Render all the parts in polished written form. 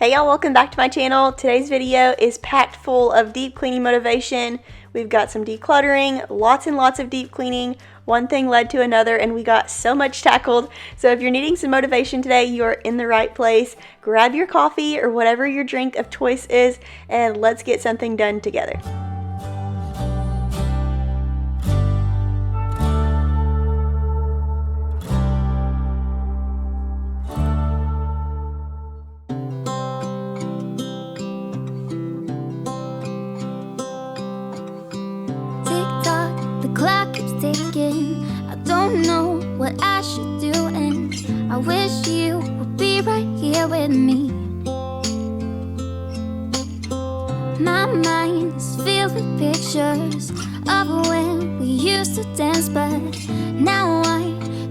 Hey y'all, welcome back to my channel. Today's video is packed full of deep cleaning motivation. We've got some decluttering, lots and lots of deep cleaning. One thing led to another and we got so much tackled. So if you're needing some motivation today, you're in the right place. Grab your coffee or whatever your drink of choice is and let's get something done together. I don't know what I should do, and I wish you would be right here with me. My mind is filled with pictures of when we used to dance, but now I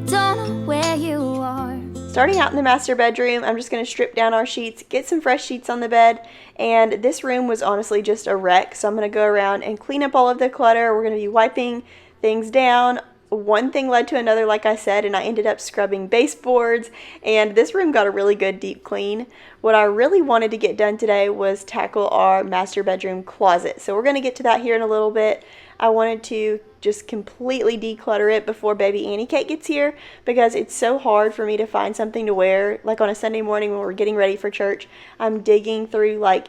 don't know where you are. Starting out in the master bedroom, I'm just going to strip down our sheets, get some fresh sheets on the bed, and this room was honestly just a wreck, so I'm going to go around and clean up all of the clutter. We're going to be wiping things down. One thing led to another, like I said, and I ended up scrubbing baseboards, and this room got a really good deep clean. What I really wanted to get done today was tackle our master bedroom closet, so we're going to get to that here in a little bit. I wanted to just completely declutter it before baby Annie Kate gets here because it's so hard for me to find something to wear. Like on a Sunday morning when we're getting ready for church, I'm digging through like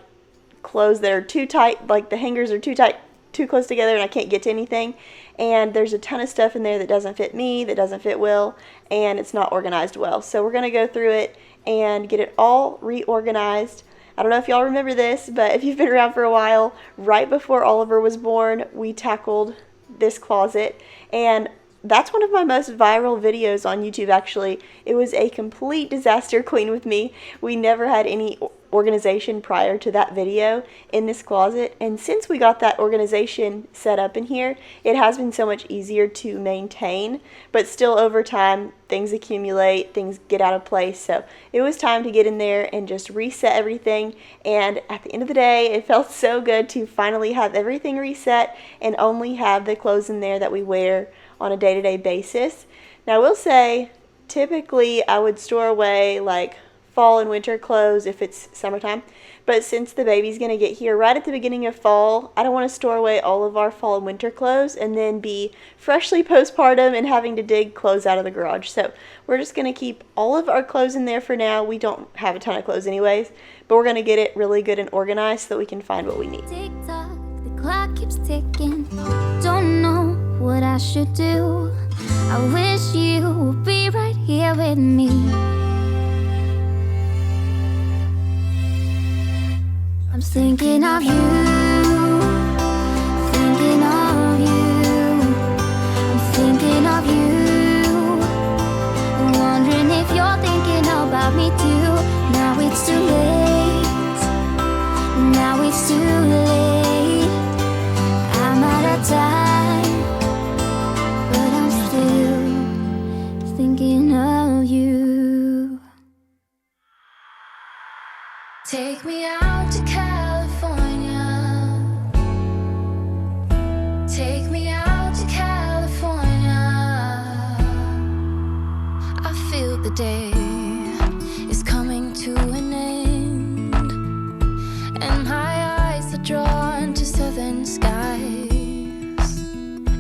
clothes that are too tight, like the hangers are too tight, too close together, and I can't get to anything. And there's a ton of stuff in there that doesn't fit me, that doesn't fit Will, and it's not organized well. So we're going to go through it and get it all reorganized. I don't know if y'all remember this, but if you've been around for a while, right before Oliver was born, we tackled this closet, and that's one of my most viral videos on YouTube, actually. It was a complete disaster clean with me. We never had any organization prior to that video in this closet, and since we got that organization set up in here, it has been so much easier to maintain, but still over time things accumulate, things get out of place. So it was time to get in there and just reset everything, and at the end of the day it felt so good to finally have everything reset and only have the clothes in there that we wear on a day-to-day basis. Now I will say typically I would store away like fall and winter clothes if it's summertime, but since the baby's gonna get here right at the beginning of fall, I don't want to store away all of our fall and winter clothes and then be freshly postpartum and having to dig clothes out of the garage. So we're just gonna keep all of our clothes in there for now. We don't have a ton of clothes anyways, but we're gonna get it really good and organized so that we can find what we need. Tick tock, the clock keeps ticking. Don't know what I should do. I wish you would be right here with me. I'm thinking of you, thinking of you. I'm thinking of you, wondering if you're thinking about me too. Now it's too late, now it's too late. I'm out of time, but I'm still thinking of you. Take me out to California. Take me out to California. I feel the day is coming to an end, and my eyes are drawn to southern skies.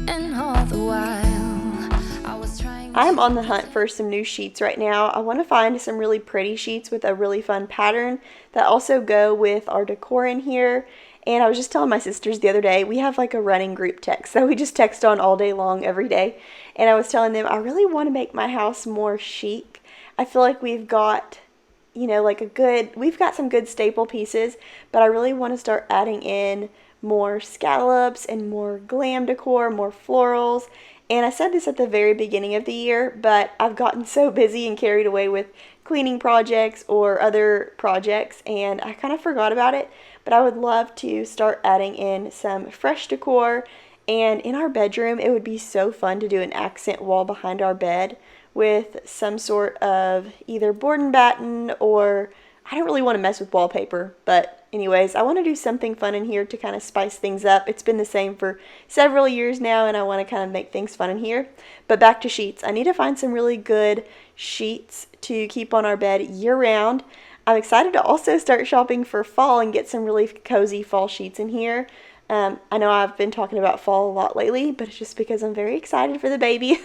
And all the while I was trying. I am on the hunt for some new sheets right now. I want to find some really pretty sheets with a really fun pattern that also go with our decor in here. And I was just telling my sisters the other day, we have like a running group text that we just text on all day long every day. And I was telling them I really want to make my house more chic. I feel like we've got, you know, like we've got some good staple pieces, but I really want to start adding in more scallops and more glam decor, more florals. And I said this at the very beginning of the year, but I've gotten so busy and carried away with cleaning projects or other projects, and I kind of forgot about it. But I would love to start adding in some fresh decor. And in our bedroom, it would be so fun to do an accent wall behind our bed with some sort of either board and batten, or I don't really want to mess with wallpaper, but anyways, I want to do something fun in here to kind of spice things up. It's been the same for several years now, and I want to kind of make things fun in here. But back to sheets. I need to find some really good sheets to keep on our bed year round. I'm excited to also start shopping for fall and get some really cozy fall sheets in here. I know I've been talking about fall a lot lately, but it's just because I'm very excited for the baby.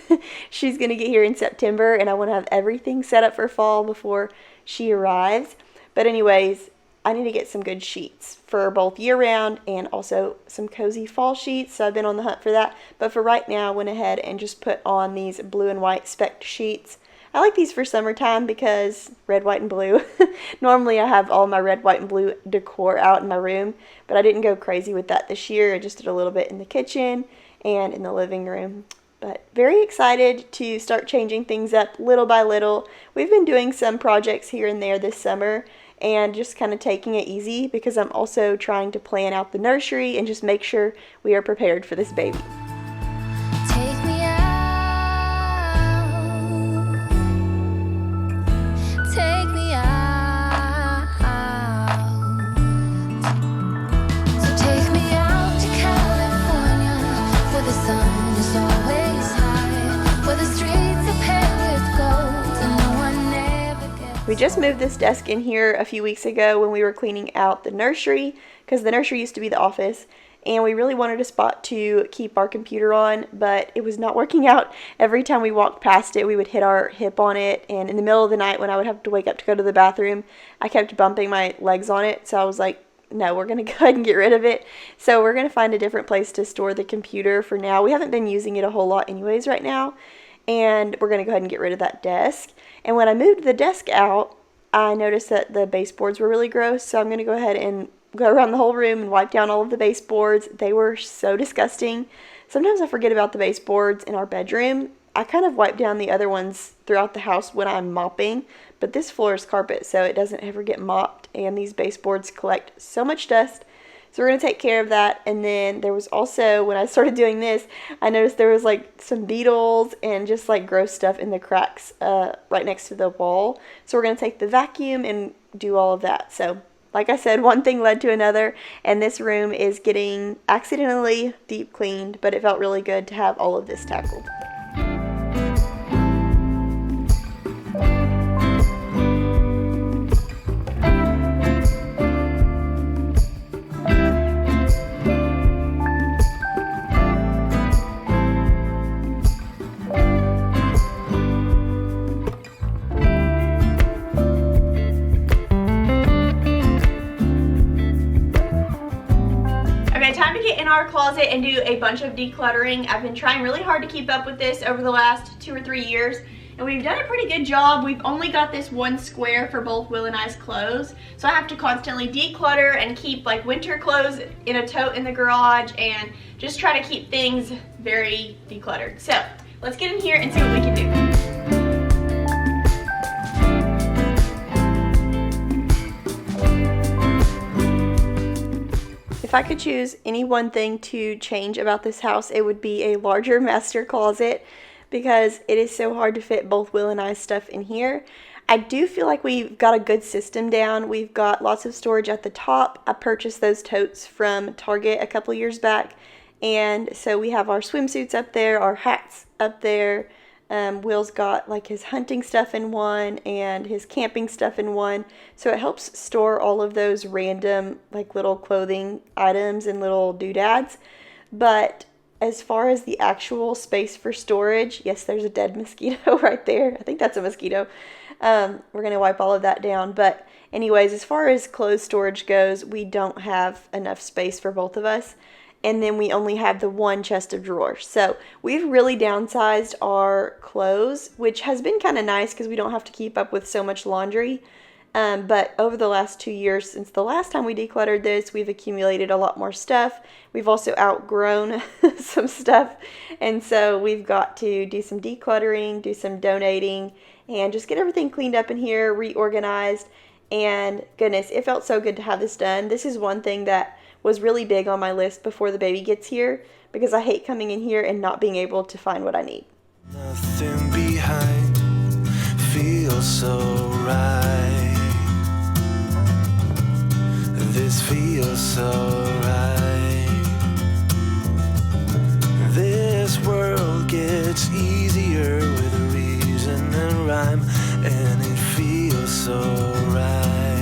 She's going to get here in September, and I want to have everything set up for fall before she arrives. But anyways, I need to get some good sheets for both year-round and also some cozy fall sheets, so I've been on the hunt for that. But for right now, I went ahead and just put on these blue and white specked sheets. I like these for summertime because red, white, and blue. Normally I have all my red, white, and blue decor out in my room, but I didn't go crazy with that this year. I just did a little bit in the kitchen and in the living room. But very excited to start changing things up little by little. We've been doing some projects here and there this summer and just kind of taking it easy because I'm also trying to plan out the nursery and just make sure we are prepared for this baby. Take me out. Take me out. So take me out to California, where the sun is always high, where the streets are paved with gold and no one ever gets. We just moved this desk in here a few weeks ago when we were cleaning out the nursery, because the nursery used to be the office, and we really wanted a spot to keep our computer on, but it was not working out. Every time we walked past it, we would hit our hip on it, and in the middle of the night when I would have to wake up to go to the bathroom, I kept bumping my legs on it, so I was like, no, we're going to go ahead and get rid of it. So we're going to find a different place to store the computer for now. We haven't been using it a whole lot anyways right now, and we're going to go ahead and get rid of that desk. And when I moved the desk out, I noticed that the baseboards were really gross, so I'm going to go ahead and go around the whole room and wipe down all of the baseboards. They were so disgusting. Sometimes I forget about the baseboards in our bedroom. I kind of wipe down the other ones throughout the house when I'm mopping, but this floor is carpet, so it doesn't ever get mopped, and these baseboards collect so much dust. So we're going to take care of that. And then there was also, when I started doing this, I noticed there was like some beetles and just like gross stuff in the cracks right next to the wall. So we're going to take the vacuum and do all of that. So like I said, one thing led to another, and this room is getting accidentally deep cleaned, but it felt really good to have all of this tackled. Time to get in our closet and do a bunch of decluttering. I've been trying really hard to keep up with this over the last 2 or 3 years, and we've done a pretty good job. We've only got this one square for both Will and I's clothes, so I have to constantly declutter and keep like winter clothes in a tote in the garage and just try to keep things very decluttered. So let's get in here and see what we can do. If I could choose any one thing to change about this house, it would be a larger master closet, because it is so hard to fit both Will and I's stuff in here. I do feel like we've got a good system down. We've got lots of storage at the top. I purchased those totes from Target a couple years back, and so we have our swimsuits up there, our hats up there. Will's got like his hunting stuff in one and his camping stuff in one, so it helps store all of those random like little clothing items and little doodads. But as far as the actual space for storage, yes, there's a dead mosquito right there. I think that's a mosquito. We're gonna wipe all of that down, but anyways, as far as clothes storage goes, we don't have enough space for both of us. And then we only have the one chest of drawers. So we've really downsized our clothes, which has been kind of nice because we don't have to keep up with so much laundry. But over the last 2 years, since the last time we decluttered this, we've accumulated a lot more stuff. We've also outgrown some stuff. And so we've got to do some decluttering, do some donating, and just get everything cleaned up in here, reorganized. And goodness, it felt so good to have this done. This is one thing that was really big on my list before the baby gets here, because I hate coming in here and not being able to find what I need. Nothing behind feels so right. This feels so right. This world gets easier with reason and rhyme, and it feels so right.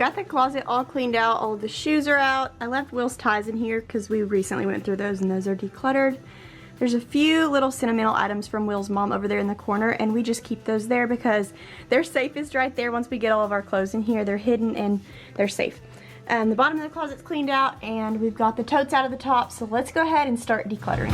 got the closet all cleaned out. All of the shoes are out. I left Will's ties in here because we recently went through those and those are decluttered. There's a few little sentimental items from Will's mom over there in the corner, and we just keep those there because they're safest right there. Once we get all of our clothes in here, they're hidden and they're safe. The bottom of the closet's cleaned out, and we've got the totes out of the top, so let's go ahead and start decluttering.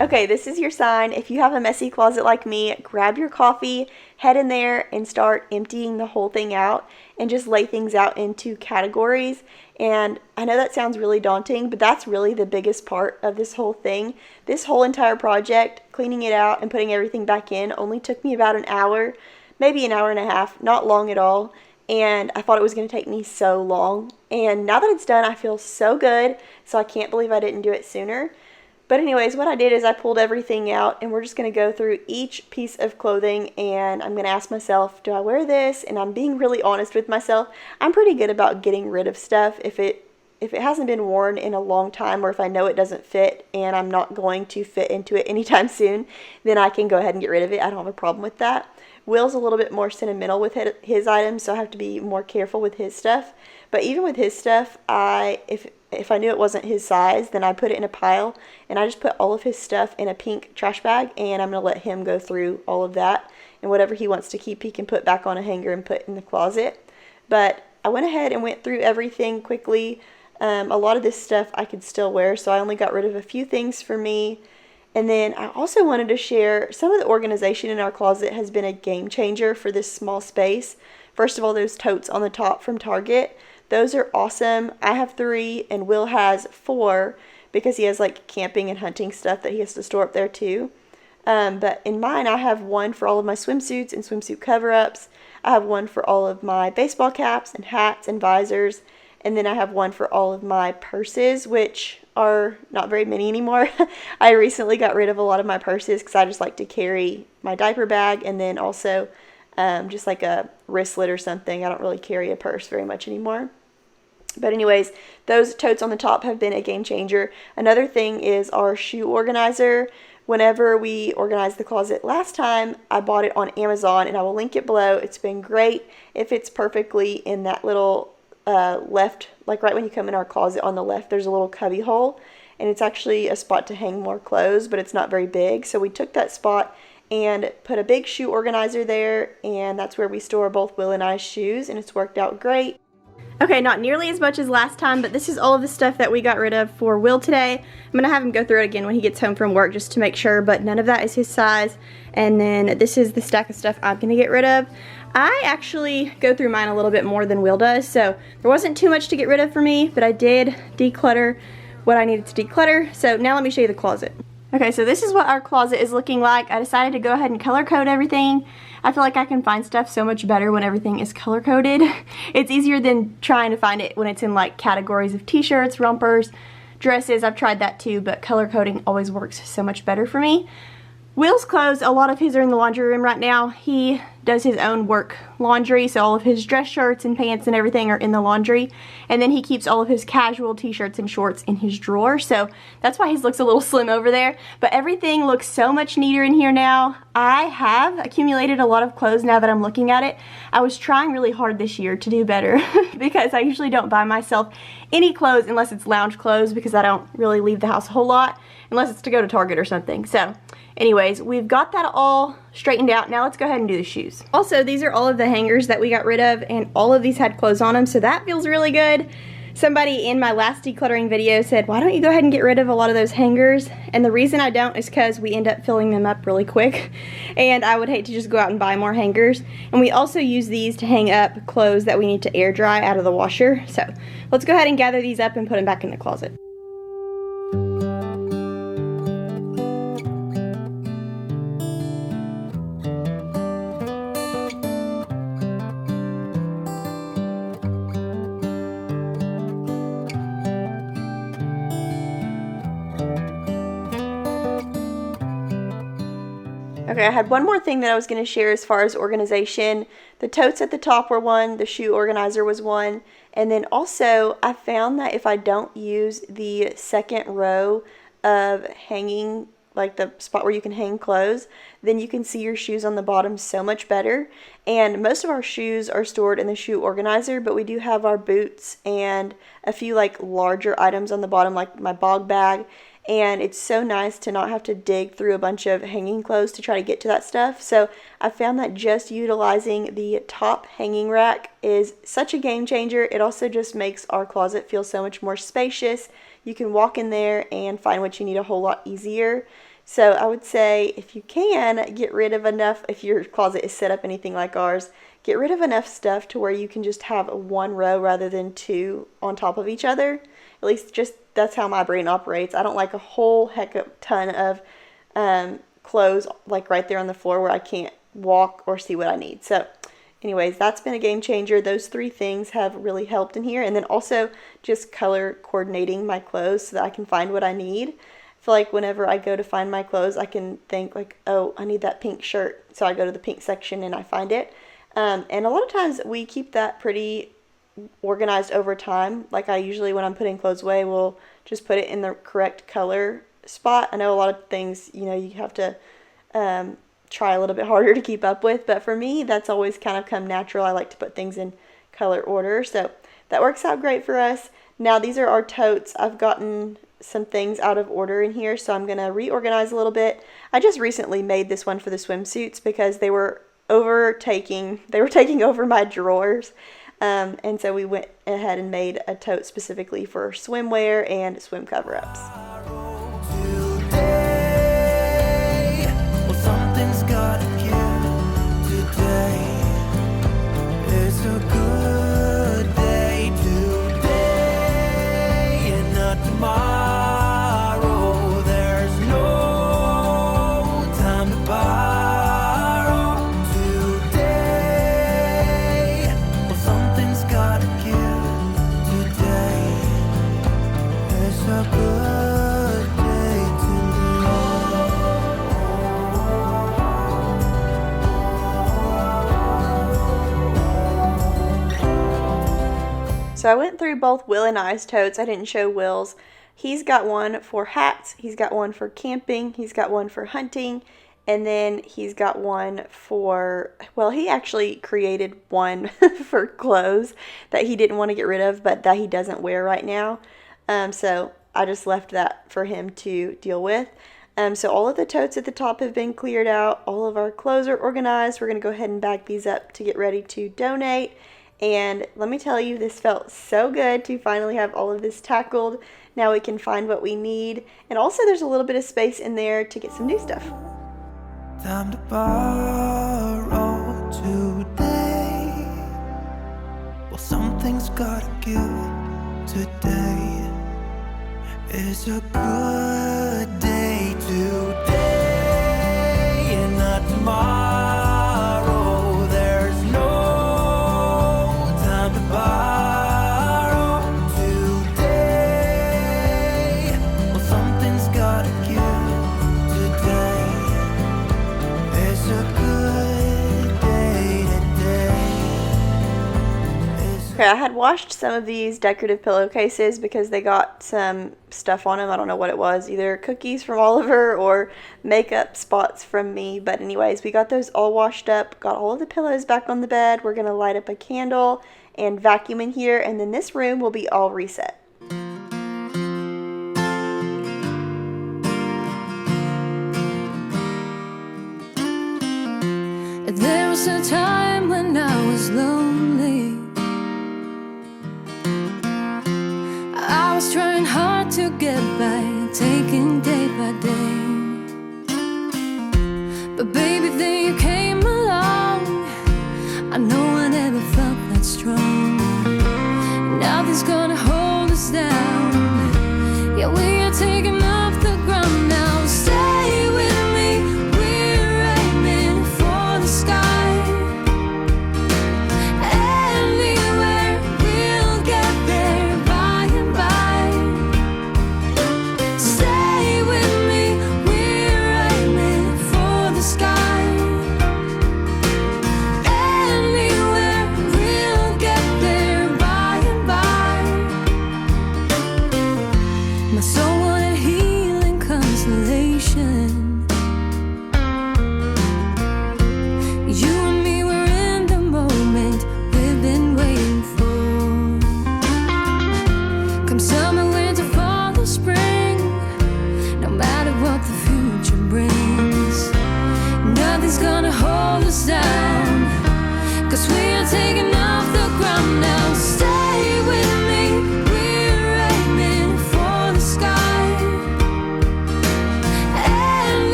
Okay, this is your sign. If you have a messy closet like me, grab your coffee, head in there, and start emptying the whole thing out, and just lay things out into categories. And I know that sounds really daunting, but that's really the biggest part of this whole thing. This whole entire project, cleaning it out and putting everything back in, only took me about an hour, maybe an hour and a half, not long at all. And I thought it was going to take me so long. And now that it's done, I feel so good, so I can't believe I didn't do it sooner. But anyways, what I did is I pulled everything out, and we're just going to go through each piece of clothing, and I'm going to ask myself, do I wear this? And I'm being really honest with myself. I'm pretty good about getting rid of stuff if it hasn't been worn in a long time, or if I know it doesn't fit and I'm not going to fit into it anytime soon, then I can go ahead and get rid of it. I don't have a problem with that. Will's a little bit more sentimental with his items, so I have to be more careful with his stuff. But even with his stuff, if I knew it wasn't his size, then I put it in a pile, and I just put all of his stuff in a pink trash bag, and I'm going to let him go through all of that, and whatever he wants to keep, he can put back on a hanger and put in the closet. But I went ahead and went through everything quickly. A lot of this stuff I could still wear, so I only got rid of a few things for me. And then I also wanted to share some of the organization in our closet has been a game changer for this small space. First of all, those totes on the top from Target. Those are awesome. I have 3 and Will has 4 because he has like camping and hunting stuff that he has to store up there too. But in mine, I have 1 for all of my swimsuits and swimsuit cover-ups. I have 1 for all of my baseball caps and hats and visors. And then I have 1 for all of my purses, which are not very many anymore. I recently got rid of a lot of my purses because I just like to carry my diaper bag, and then also just like a wristlet or something. I don't really carry a purse very much anymore. But anyways, those totes on the top have been a game changer. Another thing is our shoe organizer. Whenever we organized the closet last time, I bought it on Amazon, and I will link it below. It's been great. It fits perfectly in that little left, like right when you come in our closet on the left, there's a little cubby hole, and it's actually a spot to hang more clothes, but it's not very big. So we took that spot and put a big shoe organizer there, and that's where we store both Will and I's shoes, and it's worked out great. Okay, not nearly as much as last time, but this is all of the stuff that we got rid of for Will today. I'm going to have him go through it again when he gets home from work just to make sure, but none of that is his size. And then this is the stack of stuff I'm going to get rid of. I actually go through mine a little bit more than Will does, so there wasn't too much to get rid of for me, but I did declutter what I needed to declutter. So now let me show you the closet. Okay, so this is what our closet is looking like. I decided to go ahead and color code everything. I feel like I can find stuff so much better when everything is color coded. It's easier than trying to find it when it's in like categories of t-shirts, rompers, dresses. I've tried that too, but color coding always works so much better for me. Will's clothes, a lot of his are in the laundry room right now. He does his own work laundry, so all of his dress shirts and pants and everything are in the laundry. And then he keeps all of his casual t-shirts and shorts in his drawer, so that's why he looks a little slim over there. But everything looks so much neater in here now. I have accumulated a lot of clothes now that I'm looking at it. I was trying really hard this year to do better because I usually don't buy myself any clothes unless it's lounge clothes, because I don't really leave the house a whole lot unless it's to go to Target or something. So anyways, we've got that all straightened out. Now let's go ahead and do the shoes. Also, these are all of the hangers that we got rid of, and all of these had clothes on them, so that feels really good. Somebody in my last decluttering video said, why don't you go ahead and get rid of a lot of those hangers? And the reason I don't is because we end up filling them up really quick, and I would hate to just go out and buy more hangers. And we also use these to hang up clothes that we need to air dry out of the washer. So let's go ahead and gather these up and put them back in the closet. Okay, I had one more thing that I was going to share as far as organization. The totes at the top were one, the shoe organizer was one, and then also I found that if I don't use the second row of hanging, like the spot where you can hang clothes, then you can see your shoes on the bottom so much better. And most of our shoes are stored in the shoe organizer, but we do have our boots and a few like larger items on the bottom, like my bog bag. And it's so nice to not have to dig through a bunch of hanging clothes to try to get to that stuff. So I found that just utilizing the top hanging rack is such a game changer. It also just makes our closet feel so much more spacious. You can walk in there and find what you need a whole lot easier. So I would say if you can, get rid of enough, if your closet is set up anything like ours, get rid of enough stuff to where you can just have one row rather than two on top of each other. At least just that's how my brain operates. I don't like a whole heck of ton of clothes like right there on the floor where I can't walk or see what I need. So anyways, that's been a game changer. Those three things have really helped in here. And then also just color coordinating my clothes so that I can find what I need. I feel like whenever I go to find my clothes, I can think like, oh, I need that pink shirt. So I go to the pink section and I find it. And a lot of times we keep that pretty organized over time. Like I usually, when I'm putting clothes away, will just put it in the correct color spot. I know a lot of things, you know, you have to try a little bit harder to keep up with, but for me, that's always kind of come natural. I like to put things in color order, so that works out great for us. Now these are our totes. I've gotten some things out of order in here, so I'm gonna reorganize a little bit. I just recently made this one for the swimsuits because they were taking over my drawers. And so we went ahead and made a tote specifically for swimwear and swim cover-ups. Today, well, something's gotta give today. It's a good day today and not tomorrow. There's no time to borrow today. Well, something's gotta give today. It's a good day So I went through both Will and I's totes. I didn't show Will's. He's got one for hats, he's got one for camping, he's got one for hunting, and then he's got one for, well, he actually created one for clothes that he didn't want to get rid of, but that he doesn't wear right now. So I just left that for him to deal with. So all of the totes at the top have been cleared out. All of our clothes are organized. We're going to go ahead and bag these up to get ready to donate. And let me tell you, this felt so good to finally have all of this tackled. Now we can find what we need. And also there's a little bit of space in there to get some new stuff. time to borrow today. Well, something's gotta give today. It's a good day today and not tomorrow. There's no time to borrow today. Well, something's gotta give today. It's a good day today. Okay, I had washed some of these decorative pillowcases because they got some stuff on them. I don't know what it was, either cookies from Oliver or makeup spots from me. But anyways, we got those all washed up, got all of the pillows back on the bed. We're going to light up a candle and vacuum in here, and then this room will be all reset. There was a time when I was lonely.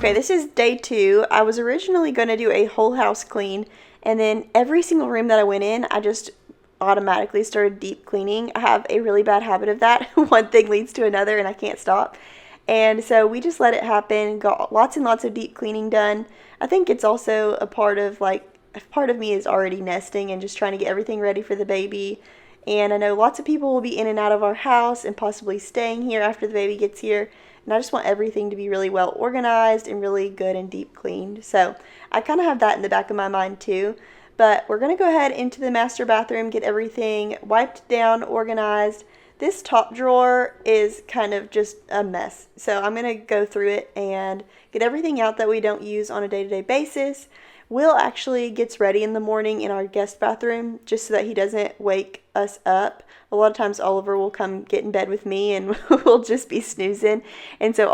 Okay, this is day 2. I was originally going to do a whole house clean, and then every single room that I went in, I just automatically started deep cleaning. I have a really bad habit of that. One thing leads to another, and I can't stop. And so we just let it happen, got lots and lots of deep cleaning done. I think it's also a part of me is already nesting and just trying to get everything ready for the baby. And I know lots of people will be in and out of our house and possibly staying here after the baby gets here. And I just want everything to be really well organized and really good and deep cleaned. So I kind of have that in the back of my mind too. But we're going to go ahead into the master bathroom, get everything wiped down, organized. This top drawer is kind of just a mess. So I'm going to go through it and get everything out that we don't use on a day-to-day basis. Will actually gets ready in the morning in our guest bathroom just so that he doesn't wake us up. A lot of times Oliver will come get in bed with me and we'll just be snoozing. And so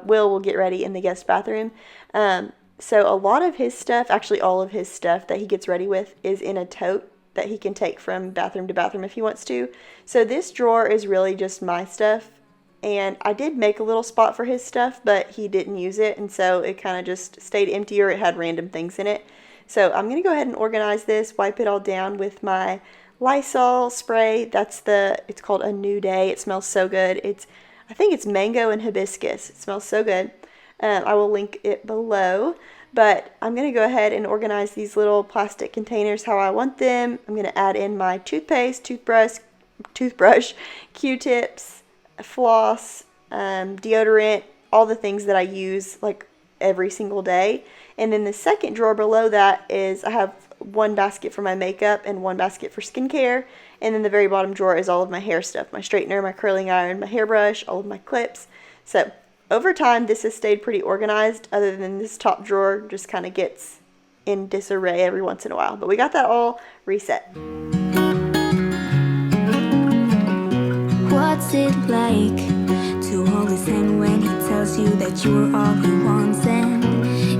Will will get ready in the guest bathroom. So a lot of his stuff, actually all of his stuff that he gets ready with is in a tote that he can take from bathroom to bathroom if he wants to. So this drawer is really just my stuff. And I did make a little spot for his stuff, but he didn't use it. And so it kind of just stayed empty, or it had random things in it. So I'm going to go ahead and organize this, wipe it all down with my Lysol spray. It's called A New Day. It smells so good. I think it's mango and hibiscus. It smells so good. I will link it below. But I'm going to go ahead and organize these little plastic containers how I want them. I'm going to add in my toothpaste, toothbrush, Q-tips, floss, deodorant, all the things that I use like every single day. And then the second drawer below that is I have one basket for my makeup and one basket for skincare. And then the very bottom drawer is all of my hair stuff, my straightener, my curling iron, my hairbrush, all of my clips. So over time, this has stayed pretty organized, other than this top drawer just kind of gets in disarray every once in a while. But we got that all reset. What's it like to hold his hand when he tells you that you're all he wants? And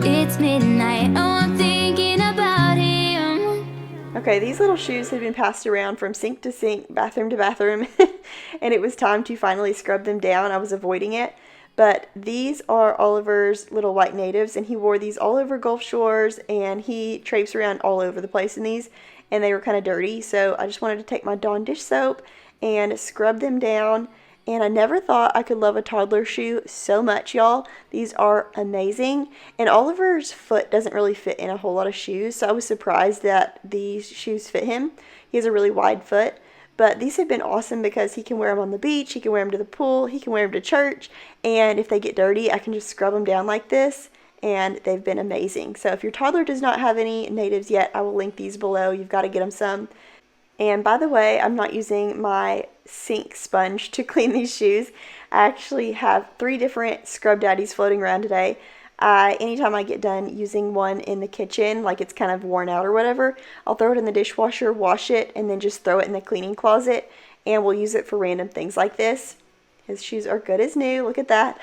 it's midnight, oh, I'm thinking about him. Okay, these little shoes had been passed around from sink to sink, bathroom to bathroom, and it was time to finally scrub them down. I was avoiding it. But these are Oliver's little white natives, and he wore these all over Gulf Shores, and he traipsed around all over the place in these, and they were kind of dirty. So I just wanted to take my Dawn dish soap and scrub them down. And I never thought I could love a toddler shoe so much, y'all. These are amazing. And Oliver's foot doesn't really fit in a whole lot of shoes, so I was surprised that these shoes fit him. He has a really wide foot. But these have been awesome because he can wear them on the beach, he can wear them to the pool, he can wear them to church, and if they get dirty, I can just scrub them down like this, and they've been amazing. So if your toddler does not have any natives yet, I will link these below. You've got to get them some. And by the way, I'm not using my sink sponge to clean these shoes. I actually have 3 different Scrub Daddies floating around today. Anytime I get done using one in the kitchen, like it's kind of worn out or whatever, I'll throw it in the dishwasher, wash it, and then just throw it in the cleaning closet, and we'll use it for random things like this. His shoes are good as new, look at that.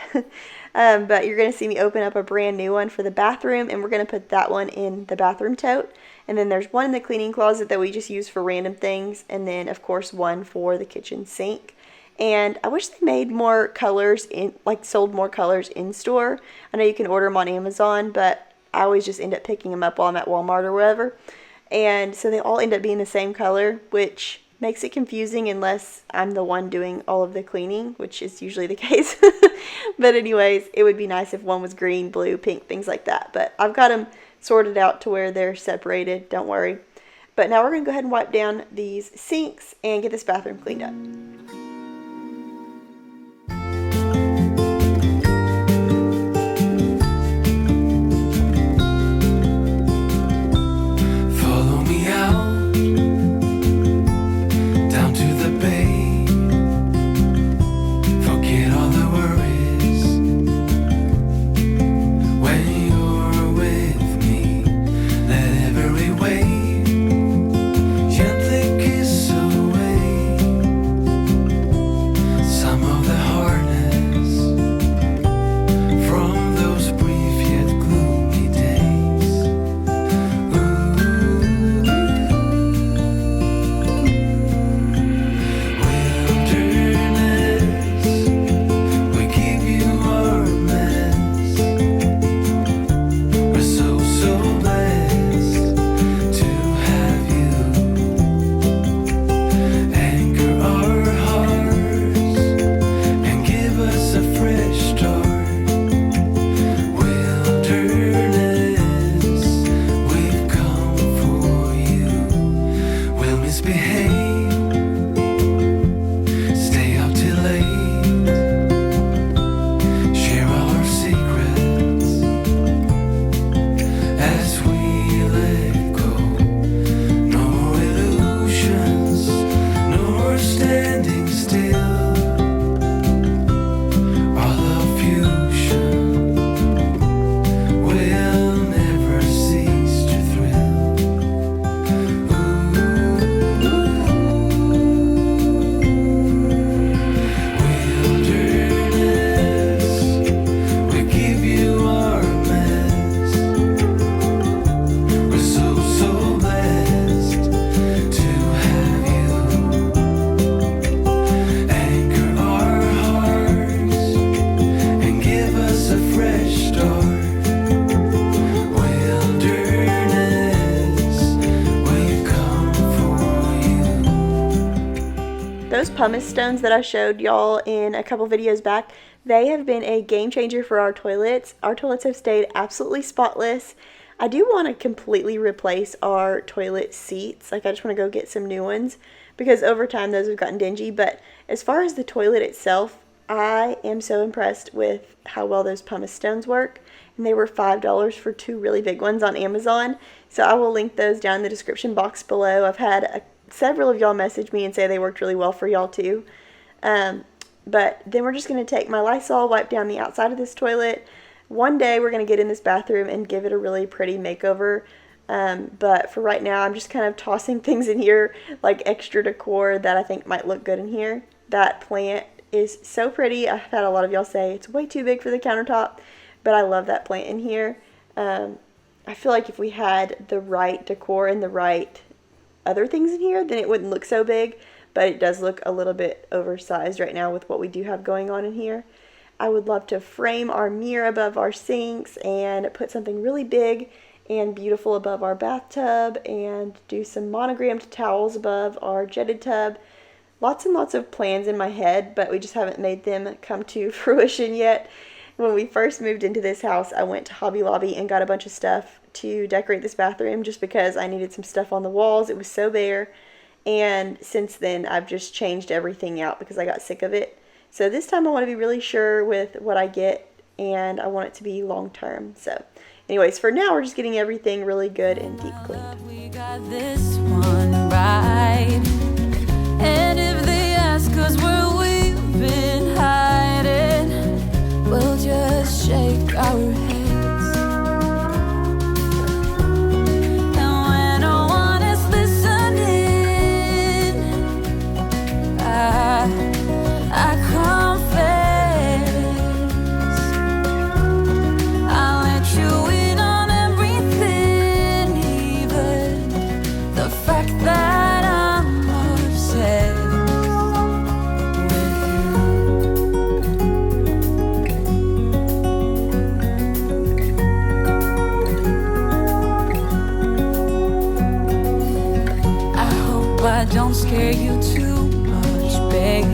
But you're going to see me open up a brand new one for the bathroom, and we're going to put that one in the bathroom tote. And then there's one in the cleaning closet that we just use for random things, and then of course one for the kitchen sink. And I wish they made more colors sold more colors in store. I know you can order them on Amazon, but I always just end up picking them up while I'm at Walmart or wherever. And so they all end up being the same color, which makes it confusing unless I'm the one doing all of the cleaning, which is usually the case. But anyways, it would be nice if one was green, blue, pink, things like that. But I've got them sorted out to where they're separated, don't worry. But now we're going to go ahead and wipe down these sinks and get this bathroom cleaned up. pumice stones that I showed y'all in a couple videos back, they have been a game changer for our toilets. Our toilets have stayed absolutely spotless. I do want to completely replace our toilet seats. Like, I just want to go get some new ones because over time those have gotten dingy. But as far as the toilet itself, I am so impressed with how well those pumice stones work. And they were $5 for 2 really big ones on Amazon. So I will link those down in the description box below. I've had several of y'all message me and say they worked really well for y'all too. But then we're just going to take my Lysol, wipe down the outside of this toilet. One day we're going to get in this bathroom and give it a really pretty makeover. But for right now, I'm just kind of tossing things in here, like extra decor that I think might look good in here. That plant is so pretty. I've had a lot of y'all say it's way too big for the countertop, but I love that plant in here. I feel like if we had the right decor and the right other things in here, then it wouldn't look so big, but it does look a little bit oversized right now with what we do have going on in here. I would love to frame our mirror above our sinks and put something really big and beautiful above our bathtub and do some monogrammed towels above our jetted tub. Lots and lots of plans in my head, but we just haven't made them come to fruition yet. When we first moved into this house, I went to Hobby Lobby and got a bunch of stuff to decorate this bathroom just because I needed some stuff on the walls. It was so bare. And since then, I've just changed everything out because I got sick of it. So this time I want to be really sure with what I get, and I want it to be long term. So anyways, for now, we're just getting everything really good and deep cleaned. We got this one right. And if they ask us where we've been hiding, we'll just shake our heads. And when no one is listening, I confess, I'll let you in on everything, even the fact that I'm obsessed with you. I hope I don't scare you too much, babe.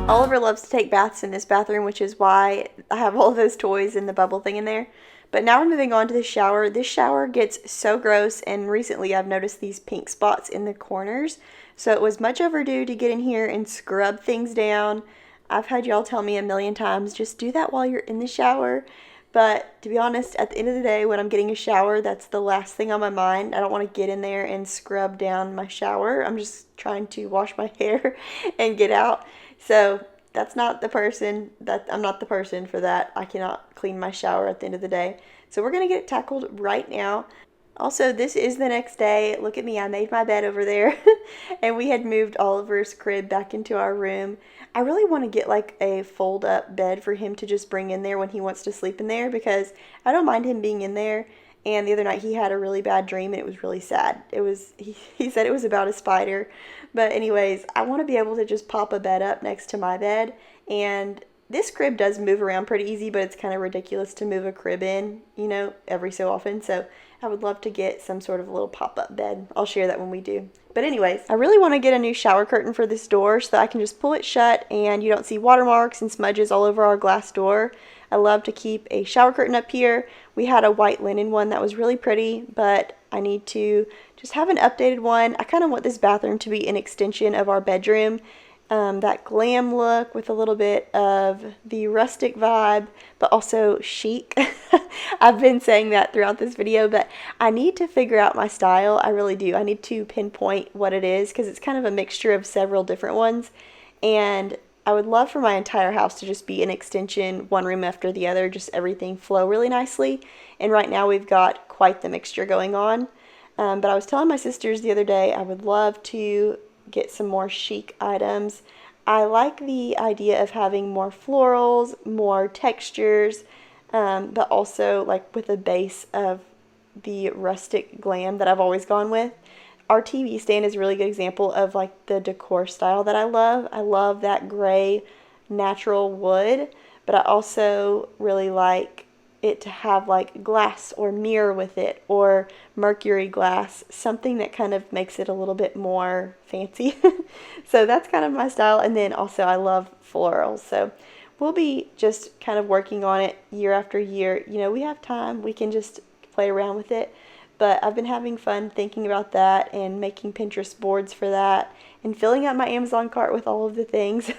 Oliver loves to take baths in this bathroom, which is why I have all those toys and the bubble thing in there. But now we're moving on to the shower. This shower gets so gross, and recently I've noticed these pink spots in the corners. So it was much overdue to get in here and scrub things down. I've had y'all tell me a million times, just do that while you're in the shower. But to be honest, at the end of the day, when I'm getting a shower, that's the last thing on my mind. I don't want to get in there and scrub down my shower. I'm just trying to wash my hair and get out. So that's not the person, I'm not the person for that. I cannot clean my shower at the end of the day. So we're going to get it tackled right now. Also, this is the next day. Look at me, I made my bed over there. And we had moved Oliver's crib back into our room. I really want to get like a fold up bed for him to just bring in there when he wants to sleep in there, because I don't mind him being in there. And the other night he had a really bad dream and it was really sad. He said it was about a spider. But anyways, I want to be able to just pop a bed up next to my bed. And this crib does move around pretty easy, but it's kind of ridiculous to move a crib in, you know, every so often. So I would love to get some sort of a little pop-up bed. I'll share that when we do. But anyways, I really want to get a new shower curtain for this door so that I can just pull it shut and you don't see watermarks and smudges all over our glass door. I love to keep a shower curtain up here. We had a white linen one that was really pretty, but I need to just have an updated one. I kind of want this bathroom to be an extension of our bedroom. That glam look with a little bit of the rustic vibe, but also chic. I've been saying that throughout this video, but I need to figure out my style. I really do. I need to pinpoint what it is because it's kind of a mixture of several different ones. And I would love for my entire house to just be an extension, one room after the other, just everything flow really nicely. And right now we've got quite the mixture going on. But I was telling my sisters the other day I would love to get some more chic items. I like the idea of having more florals, more textures, but also like with a base of the rustic glam that I've always gone with. Our TV stand is a really good example of like the decor style that I love. I love that gray natural wood, but I also really like it to have like glass or mirror with it, or mercury glass, something that kind of makes it a little bit more fancy. So that's kind of my style. And then also I love florals. So we'll be just kind of working on it year after year. You know, we have time. We can just play around with it. But I've been having fun thinking about that and making Pinterest boards for that and filling up my Amazon cart with all of the things.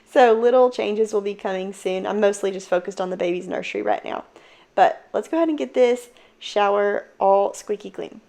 So little changes will be coming soon. I'm mostly just focused on the baby's nursery right now. But let's go ahead and get this shower all squeaky clean.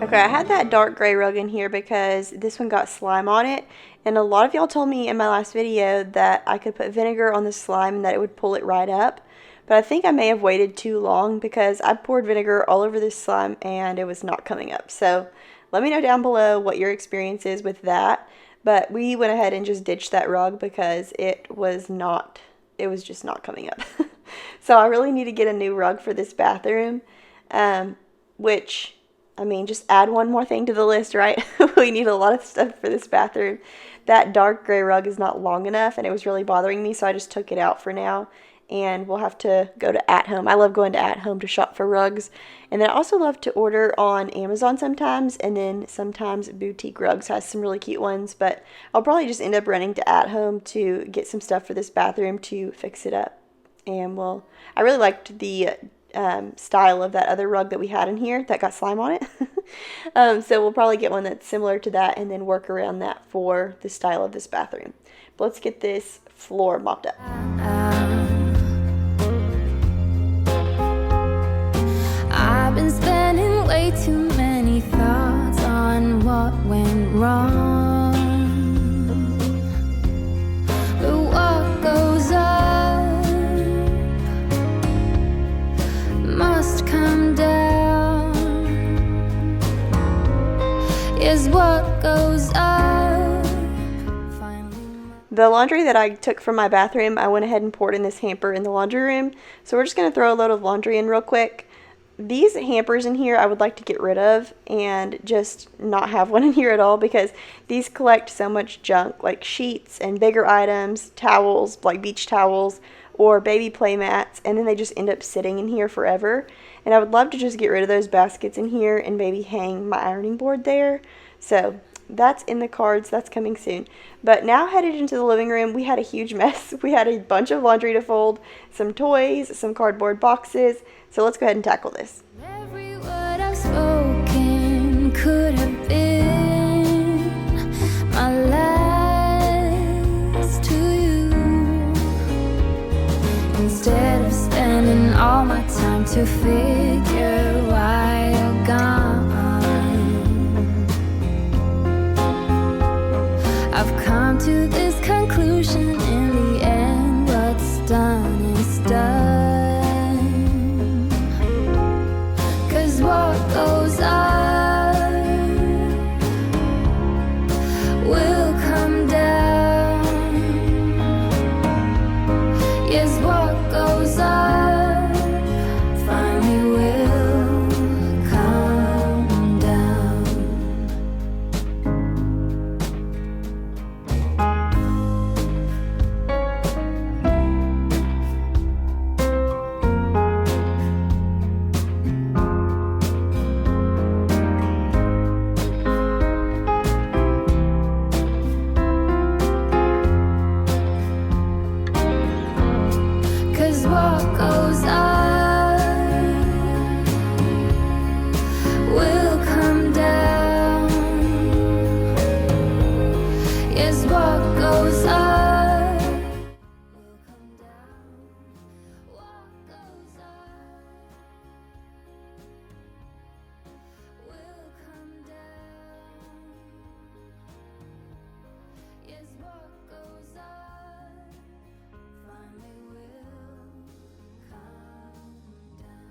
Okay, I had that dark gray rug in here because this one got slime on it, and a lot of y'all told me in my last video that I could put vinegar on the slime and that it would pull it right up, but I think I may have waited too long because I poured vinegar all over this slime and it was not coming up. So let me know down below what your experience is with that, but we went ahead and just ditched that rug because it was just not coming up. So I really need to get a new rug for this bathroom, which, I mean, just add one more thing to the list, right? We need a lot of stuff for this bathroom. That dark gray rug is not long enough and it was really bothering me, so I just took it out for now. And we'll have to go to At Home. I love going to At Home to shop for rugs. And then I also love to order on Amazon sometimes, and then sometimes Boutique Rugs has some really cute ones. But I'll probably just end up running to At Home to get some stuff for this bathroom to fix it up. And I really liked the style of that other rug that we had in here that got slime on it. So we'll probably get one that's similar to that and then work around that for the style of this bathroom. But let's get this floor mopped up. I've been spending way too many thoughts on what went wrong. But what goes up must come down. Is what goes up. The laundry that I took from my bathroom, I went ahead and poured in this hamper in the laundry room. So we're just going to throw a load of laundry in real quick. These hampers in here I would like to get rid of and just not have one in here at all, because these collect so much junk, like sheets and bigger items, towels, like beach towels or baby play mats, and then they just end up sitting in here forever. And I would love to just get rid of those baskets in here and maybe hang my ironing board there. So that's in the cards. That's coming soon. But now headed into the living room, we had a huge mess. We had a bunch of laundry to fold, some toys, some cardboard boxes. So let's go ahead and tackle this. Every word I've spoken could have been my last to you. Instead of spending all my time to figure why you're gone, I've come to this conclusion: in the end, what's done is done. What goes up will come down. Yes, what goes up finally will what goes up will come down. Yes, what goes up will come down. What goes up will come down. Yes, what goes up finally will come down.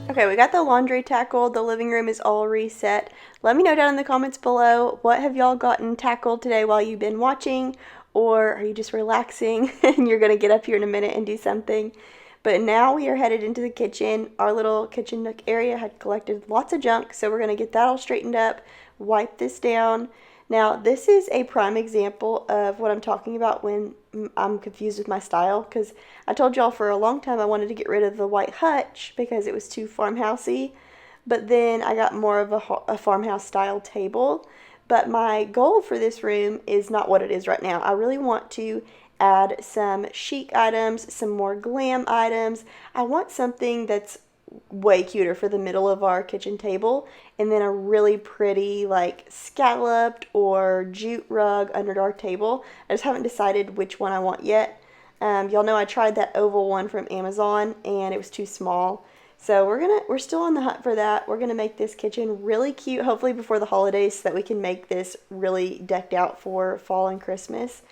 Okay, we got the laundry tackled. The living room is all reset. Let me know down in the comments below, what have y'all gotten tackled today while you've been watching? Or are you just relaxing and you're going to get up here in a minute and do something? But now we are headed into the kitchen. Our little kitchen nook area had collected lots of junk, so we're going to get that all straightened up, wipe this down. Now, this is a prime example of what I'm talking about when I'm confused with my style, because I told y'all for a long time I wanted to get rid of the white hutch because it was too farmhousey, but then I got more of a farmhouse style table. But my goal for this room is not what it is right now. I really want to add some chic items, some more glam items. I want something that's way cuter for the middle of our kitchen table, and then a really pretty like scalloped or jute rug under our table. I just haven't decided which one I want yet. Y'all know I tried that oval one from Amazon and it was too small. So we're still on the hunt for that. We're gonna make this kitchen really cute, hopefully before the holidays, so that we can make this really decked out for fall and Christmas.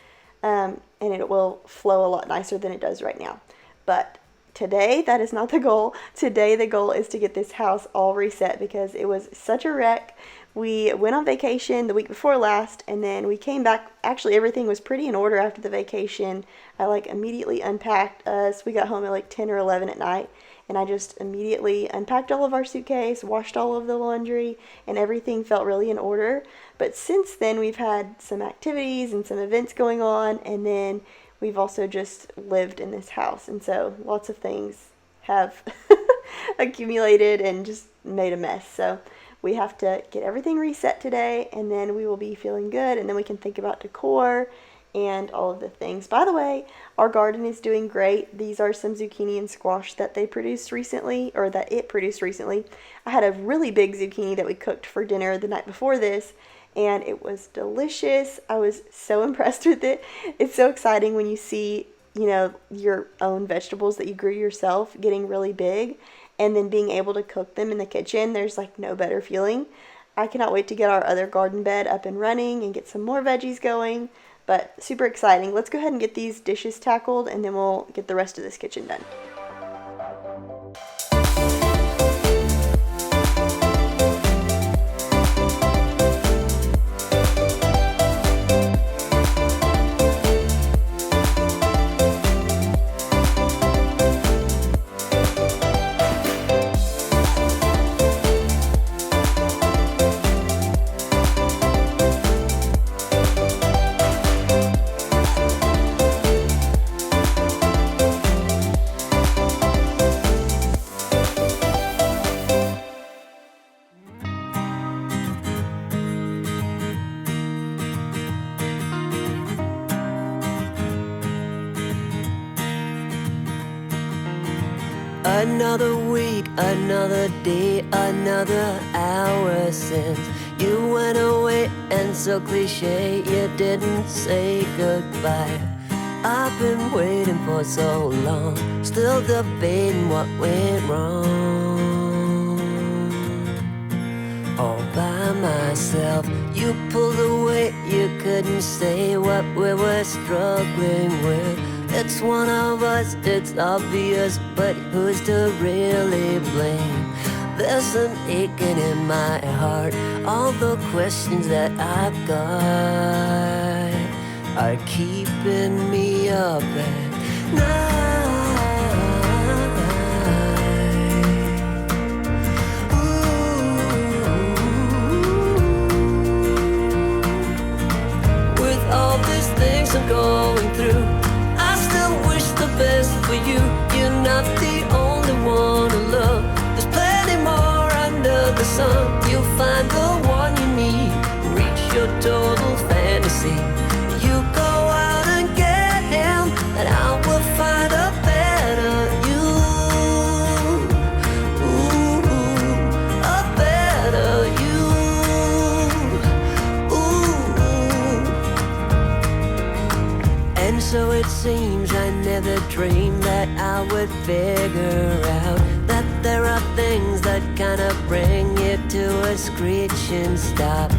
And it will flow a lot nicer than it does right now. But today, that is not the goal. Today, the goal is to get this house all reset because it was such a wreck. We went on vacation the week before last, and then we came back. Actually, everything was pretty in order after the vacation. I immediately unpacked us. We got home at 10 or 11 at night, and I just immediately unpacked all of our suitcase, washed all of the laundry, and everything felt really in order. But since then, we've had some activities and some events going on, and then we've also just lived in this house, and so lots of things have accumulated and just made a mess. So we have to get everything reset today, and then we will be feeling good, and then we can think about decor and all of the things. By the way, our garden is doing great. These are some zucchini and squash that they produced recently, or that it produced recently. I had a really big zucchini that we cooked for dinner the night before this, and it was delicious. I was so impressed with it. It's so exciting when you see, your own vegetables that you grew yourself getting really big, and then being able to cook them in the kitchen. There's no better feeling. I cannot wait to get our other garden bed up and running and get some more veggies going, but super exciting. Let's go ahead and get these dishes tackled, and then we'll get the rest of this kitchen done. Another week, another day, another hour since you went away, and so cliche you didn't say goodbye. I've been waiting for so long, still debating what went wrong. All by myself, you pulled away, you couldn't say what we were struggling with. It's one of us, it's obvious, but who's to really blame? There's an aching in my heart, all the questions that I've got are keeping me up at night. Ooh. With all these things I'm going through, the best for you. You're not the only one to love. There's plenty more under the sun. You'll find the one you need. Reach your total fantasy. You go out and get him, and I will find a better you. Ooh, a better you. Ooh. And so it seems I never dreamed that I would figure out that there are things that kinda bring you to a screeching stop.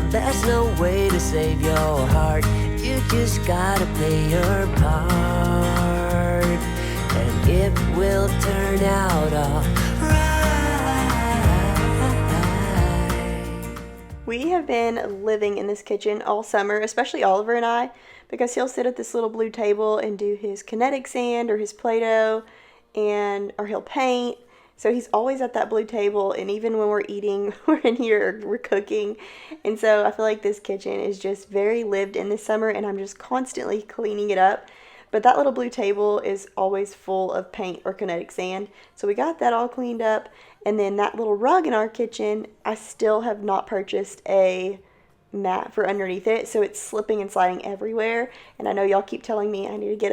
There's no way to save your heart, you just gotta play your part, and it will turn out all right. We have been living in this kitchen all summer, especially Oliver and I, because he'll sit at this little blue table and do his kinetic sand or his Play-Doh, or he'll paint, So he's always at that blue table, and even when we're eating, we're in here, we're cooking. And so I feel like this kitchen is just very lived in this summer, and I'm just constantly cleaning it up. But that little blue table is always full of paint or kinetic sand. So we got that all cleaned up. And then that little rug in our kitchen, I still have not purchased a mat for underneath it, so it's slipping and sliding everywhere. And I know y'all keep telling me I need to get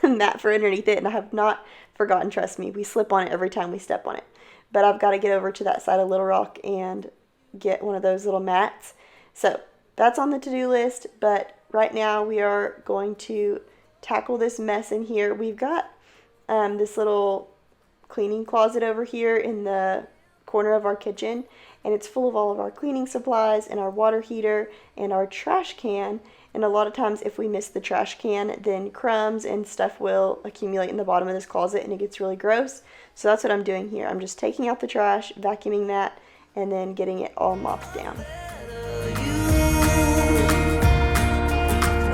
a mat for underneath it, and I have not forgotten. Trust me, we slip on it every time we step on it. But I've got to get over to that side of Little Rock and get one of those little mats. So that's on the to-do list. But right now we are going to tackle this mess in here. We've got this little cleaning closet over here in the corner of our kitchen, and it's full of all of our cleaning supplies and our water heater and our trash can. And a lot of times if we miss the trash can, then crumbs and stuff will accumulate in the bottom of this closet, and it gets really gross. So that's what I'm doing here. I'm just taking out the trash, vacuuming that, and then getting it all mopped down.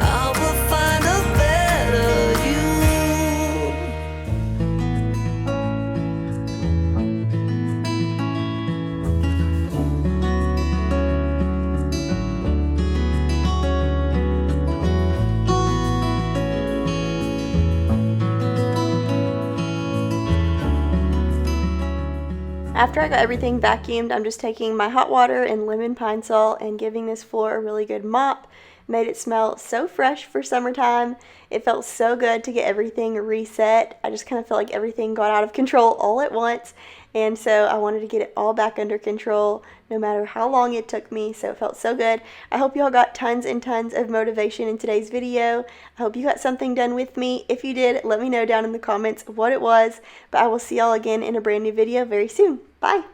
I will find a better you. After I got everything vacuumed, I'm just taking my hot water and lemon pine salt and giving this floor a really good mop. Made it smell so fresh for summertime. It felt so good to get everything reset. I just kind of felt like everything got out of control all at once. And so I wanted to get it all back under control no matter how long it took me. So it felt so good. I hope y'all got tons and tons of motivation in today's video. I hope you got something done with me. If you did, let me know down in the comments what it was. But I will see y'all again in a brand new video very soon. Bye.